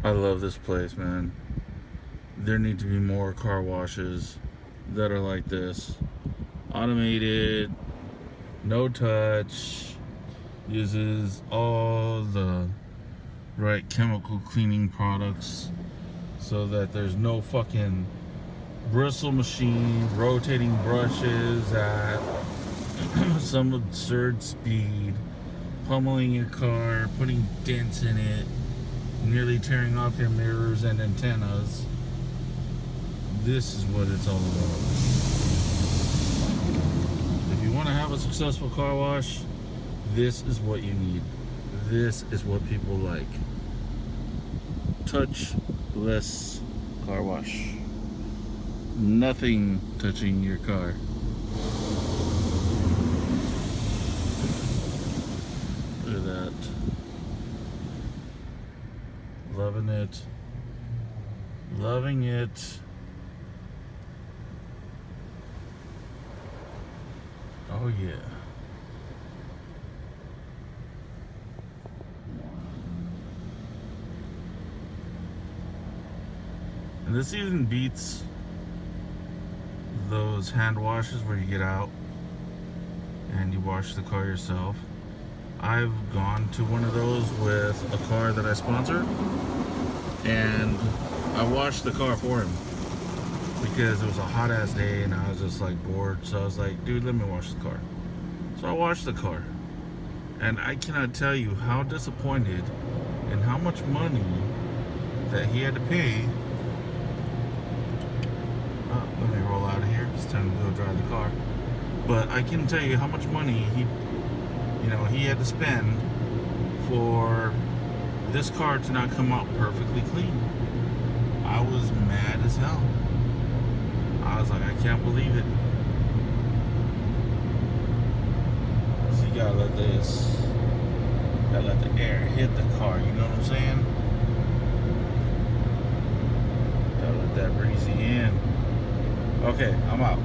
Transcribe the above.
I love this place, man. There need to be more car washes that are like this. Automated, no touch, uses all the right chemical cleaning products so that there's no fucking bristle machine rotating brushes at some absurd speed, pummeling your car, putting dents in it, nearly tearing off your mirrors and antennas. This is what it's all about. If you want to have a successful car wash, this is what you need. This is what people like. Touchless car wash. Nothing touching your car. Look at that. Loving it. Loving it. Oh yeah. And this even beats those hand washes where you get out and you wash the car yourself. I've gone to one of those with a car that I sponsor, and I washed the car for him because it was a hot ass day and I was just like bored. So I was like, dude, let me wash the car. So I washed the car, and I cannot tell you how disappointed and how much money that he had to pay. Let me roll out of here. It's time to go drive the car. But I can tell you how much money he had to spend for this car to not come out perfectly clean. I was mad as hell. I was like, I can't believe it. So you gotta let the air hit the car, you know what I'm saying? Gotta let that breezy in. Okay, I'm out.